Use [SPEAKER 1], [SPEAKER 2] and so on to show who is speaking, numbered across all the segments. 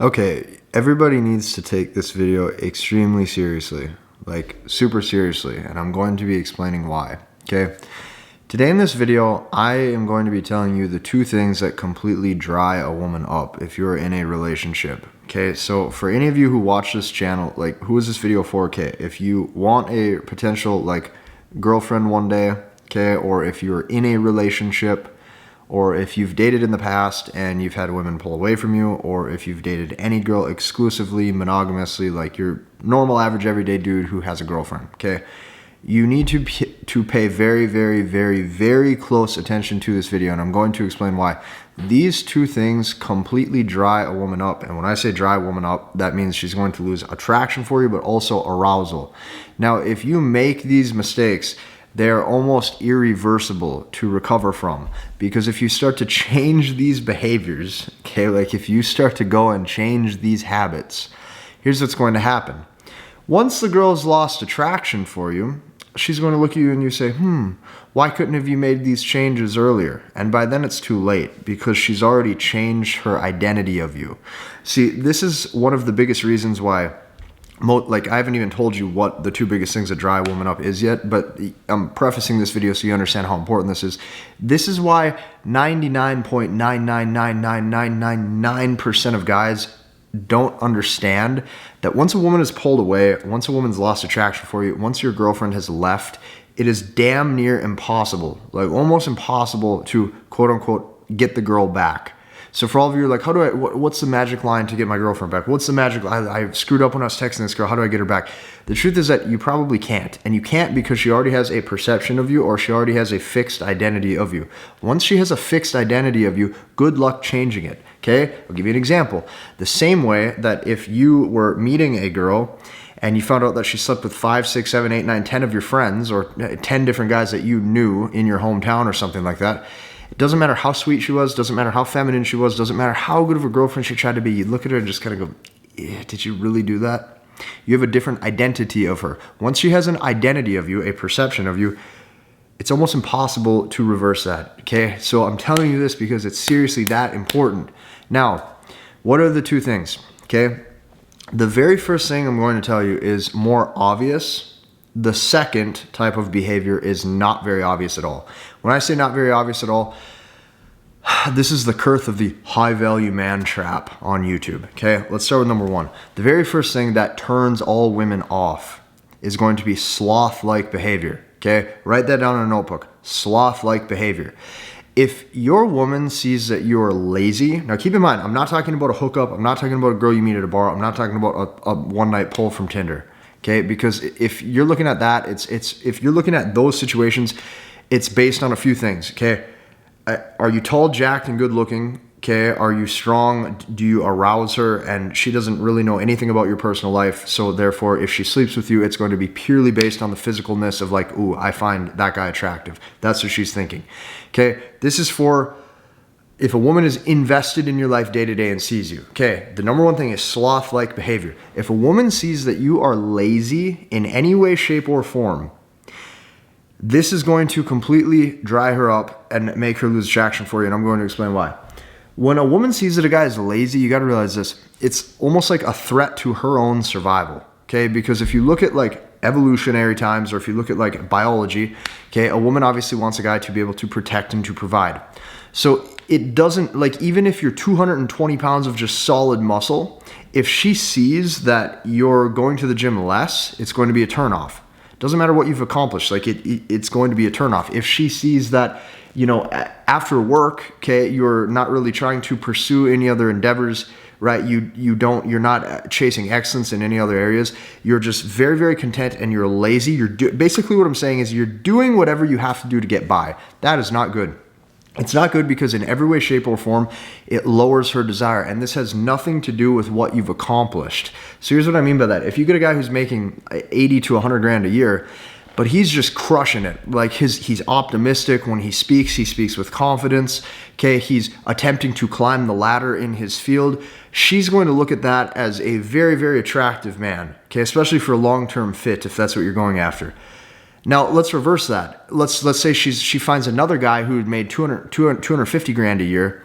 [SPEAKER 1] Okay, everybody needs to take this video extremely seriously, like super seriously, and I'm going to be explaining why, okay? Today in this video, I am going to be telling you the two things that completely dry a woman up if you're in a relationship, okay? So for any of you who watch this channel, like, who is this video for, okay? If you want a potential, like, girlfriend one day, okay, or if you're in a relationship, or if you've dated in the past and you've had women pull away from you, or if you've dated any girl exclusively, monogamously, like your normal, average, everyday dude who has a girlfriend, okay? You need to pay very, very, very, very close attention to this video, and I'm going to explain why. These two things completely dry a woman up, and when I say dry a woman up, that means she's going to lose attraction for you, but also arousal. Now, if you make these mistakes, they're almost irreversible to recover from, because if you start to change these behaviors, okay, like if you start to go and change these habits, here's what's going to happen. Once the girl's lost attraction for you, she's going to look at you and you say, why couldn't have you made these changes earlier? And by then it's too late, because she's already changed her identity of you. See, this is one of the biggest reasons why, like, I haven't even told you what the two biggest things that dry a woman up is yet, but I'm prefacing this video so you understand how important this is. This is why 99.9999999% of guys don't understand that once a woman is pulled away, once a woman's lost attraction for you, once your girlfriend has left, it is damn near impossible, like almost impossible to quote unquote get the girl back. So for all of you, like, how do I, what's the magic line to get my girlfriend back? What's the magic, I screwed up when I was texting this girl, how do I get her back? The truth is that you probably can't. And you can't because she already has a perception of you, or she already has a fixed identity of you. Once she has a fixed identity of you, good luck changing it, okay? I'll give you an example. The same way that if you were meeting a girl and you found out that she slept with 5, 6, 7, 8, 9, 10 of your friends, or 10 different guys that you knew in your hometown or something like that, it doesn't matter how sweet she was, doesn't matter how feminine she was, doesn't matter how good of a girlfriend she tried to be. You look at her and just kind of go, did you really do that? You have a different identity of her. Once she has an identity of you, a perception of you, it's almost impossible to reverse that, okay? So I'm telling you this because it's seriously that important. Now, what are the two things, okay? The very first thing I'm going to tell you is more obvious. The second type of behavior is not very obvious at all. When I say not very obvious at all, this is the curse of the high value man trap on YouTube. Okay, let's start with number one. The very first thing that turns all women off is going to be sloth-like behavior. Okay, write that down in a notebook. Sloth-like behavior. If your woman sees that you're lazy, now keep in mind, I'm not talking about a hookup. I'm not talking about a girl you meet at a bar. I'm not talking about a one-night pull from Tinder. Okay, because if you're looking at that, if you're looking at those situations, it's based on a few things. Okay, are you tall, jacked, and good looking? Okay, are you strong? Do you arouse her? And she doesn't really know anything about your personal life, so therefore, if she sleeps with you, it's going to be purely based on the physicalness of, like, ooh, I find that guy attractive. That's what she's thinking. Okay, this is for if a woman is invested in your life day to day and sees you. Okay, the number one thing is sloth-like behavior. If a woman sees that you are lazy in any way, shape, or form, this is going to completely dry her up and make her lose attraction for you, and I'm going to explain why. When a woman sees that a guy is lazy, you got to realize this. It's almost like a threat to her own survival, okay? Because if you look at, like, evolutionary times, or if you look at, like, biology, okay, a woman obviously wants a guy to be able to protect and to provide. So it doesn't, like, even if you're 220 pounds of just solid muscle, if she sees that you're going to the gym less, it's going to be a turnoff. Doesn't matter what you've accomplished, like it's going to be a turnoff. If she sees that, you know, after work, okay, you're not really trying to pursue any other endeavors, right? You're not chasing excellence in any other areas. You're just very, very content, and you're lazy. Basically what I'm saying is you're doing whatever you have to do to get by. That is not good. It's not good because in every way, shape, or form, it lowers her desire. And this has nothing to do with what you've accomplished. So here's what I mean by that. If you get a guy who's making 80 to 100 grand a year, but he's just crushing it. Like he's optimistic when he speaks with confidence. Okay, he's attempting to climb the ladder in his field. She's going to look at that as a very, very attractive man. Okay, especially for a long-term fit, if that's what you're going after. Now, let's reverse that. Let's say she finds another guy who had made 250 grand a year,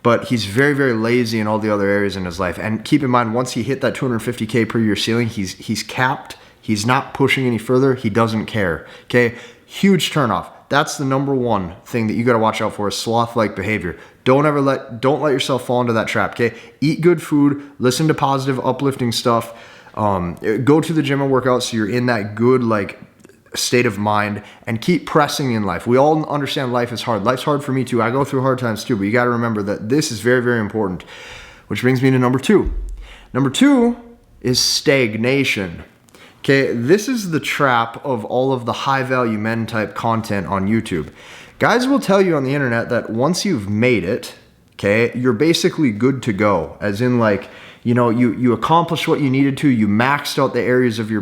[SPEAKER 1] but he's very, very lazy in all the other areas in his life. And keep in mind, once he hit that 250K per year ceiling, he's capped. He's not pushing any further. He doesn't care. Okay, huge turnoff. That's the number one thing that you got to watch out for, is sloth-like behavior. Don't let yourself fall into that trap. Okay, eat good food, listen to positive, uplifting stuff. Go to the gym and work out so you're in that good like state of mind, and keep pressing in life. We all understand life is hard. Life's hard for me too. I go through hard times too, but you got to remember that this is very, very important, which brings me to number two. Number two is stagnation. Okay, this is the trap of all of the high value men type content on YouTube. Guys will tell you on the internet that once you've made it, okay, you're basically good to go. As in, like, you know, you accomplished what you needed to, you maxed out the areas of your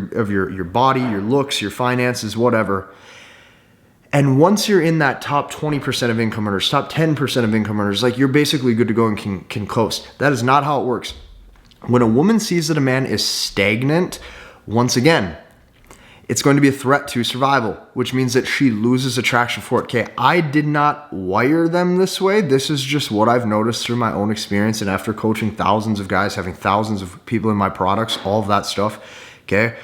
[SPEAKER 1] body, your looks, your finances, whatever. And once you're in that top 20% of income earners, top 10% of income earners, like, you're basically good to go and can coast. That is not how it works. When a woman sees that a man is stagnant, once again, it's going to be a threat to survival, which means that she loses attraction for it. Okay, I did not wire them this way. This is just what I've noticed through my own experience and after coaching thousands of guys, having thousands of people in my products, all of that stuff. Okay,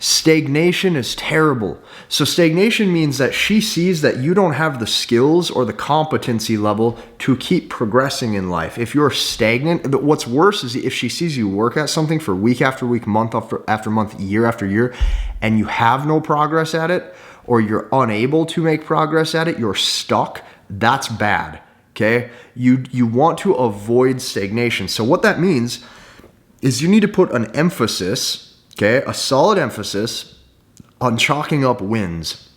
[SPEAKER 1] stagnation is terrible. So stagnation means that she sees that you don't have the skills or the competency level to keep progressing in life. If you're stagnant, what's worse is if she sees you work at something for week after week, month after month, year after year, and you have no progress at it, or you're unable to make progress at it, you're stuck, that's bad. Okay, you want to avoid stagnation. So what that means is you need to put an emphasis, okay, a solid emphasis on chalking up wins.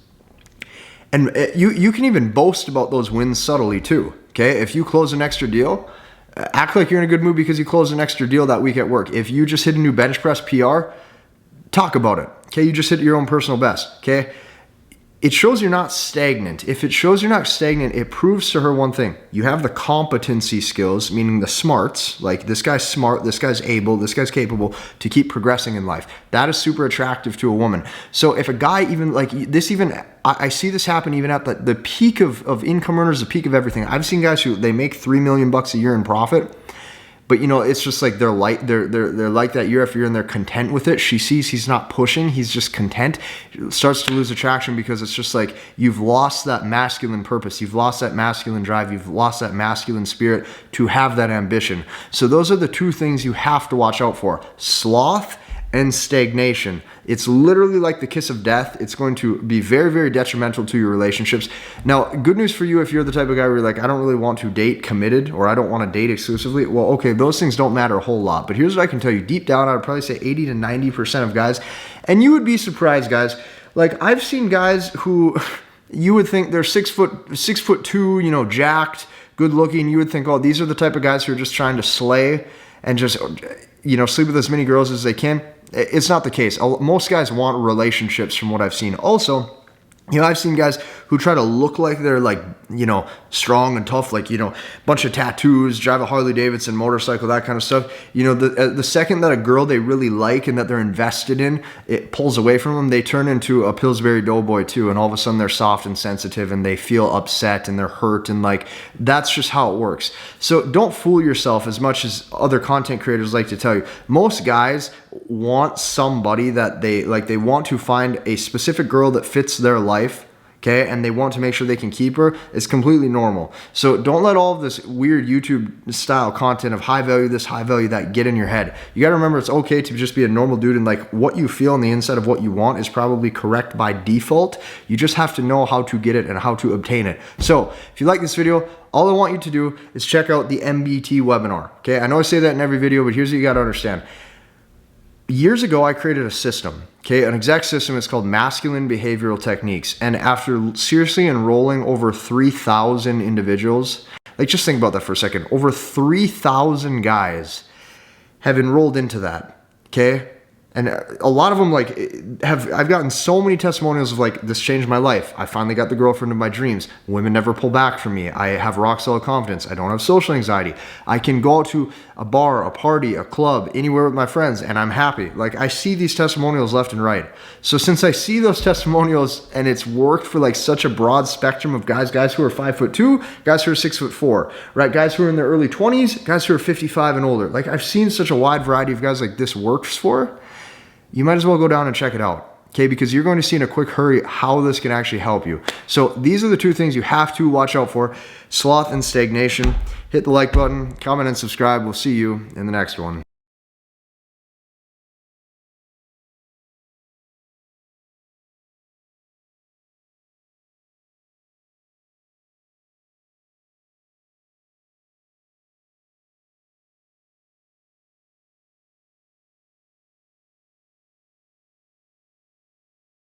[SPEAKER 1] And you can even boast about those wins subtly too. Okay, if you close an extra deal, act like you're in a good mood because you closed an extra deal that week at work. If you just hit a new bench press PR, talk about it. Okay, you just hit your own personal best. Okay, it shows you're not stagnant. If it shows you're not stagnant, it proves to her one thing. You have the competency skills, meaning the smarts, like this guy's smart, this guy's able, this guy's capable to keep progressing in life. That is super attractive to a woman. So if a guy even like this, even I see this happen even at the peak of income earners, the peak of everything. I've seen guys who they make $3 million a year in profit. But you know, it's just like they're like that year after year, and they're content with it. She sees he's not pushing, he's just content. Starts to lose attraction because it's just like you've lost that masculine purpose, you've lost that masculine drive, you've lost that masculine spirit to have that ambition. So those are the two things you have to watch out for: sloth and stagnation. It's literally like the kiss of death. It's going to be very, very detrimental to your relationships. Now, good news for you if you're the type of guy where you're like, I don't really want to date committed, or I don't want to date exclusively. Well, okay, those things don't matter a whole lot. But here's what I can tell you. Deep down, I would probably say 80 to 90% of guys, and you would be surprised, guys. Like, I've seen guys who you would think they're 6'2", you know, jacked, good looking. You would think, oh, these are the type of guys who are just trying to slay and just, you know, sleep with as many girls as they can. It's not the case. Most guys want relationships from what I've seen. Also, you know, I've seen guys who try to look like they're like, you know, strong and tough, like, you know, bunch of tattoos, drive a Harley Davidson motorcycle, that kind of stuff. You know, the second that a girl they really like and that they're invested in, it pulls away from them, they turn into a Pillsbury Doughboy too. And all of a sudden they're soft and sensitive and they feel upset and they're hurt. And like, that's just how it works. So don't fool yourself as much as other content creators like to tell you. Most guys want somebody that they want to find a specific girl that fits their life. Okay, and they want to make sure they can keep her. It's completely normal. So don't let all of this weird YouTube style content of high value this, high value that get in your head. You got to remember it's okay to just be a normal dude, and like what you feel on the inside of what you want is probably correct by default. You just have to know how to get it and how to obtain it. So if you like this video, all I want you to do is check out the MBT webinar. Okay, I know I say that in every video, but here's what you got to understand. Years ago, I created a system, okay, an exact system. It's called Masculine Behavioral Techniques. And after seriously enrolling over 3,000 individuals, like just think about that for a second. Over 3,000 guys have enrolled into that, okay? And a lot of them I've gotten so many testimonials of like, this changed my life. I finally got the girlfriend of my dreams. Women never pull back from me. I have rock solid confidence. I don't have social anxiety. I can go out to a bar, a party, a club, anywhere with my friends, and I'm happy. Like, I see these testimonials left and right. So since I see those testimonials and it's worked for like such a broad spectrum of guys who are 5'2", guys who are 6'4", right? Guys who are in their early 20s, guys who are 55 and older. Like, I've seen such a wide variety of guys like this works for. You might as well go down and check it out, okay? Because you're going to see in a quick hurry how this can actually help you. So these are the two things you have to watch out for: sloth and stagnation. Hit the like button, comment, and subscribe. We'll see you in the next one.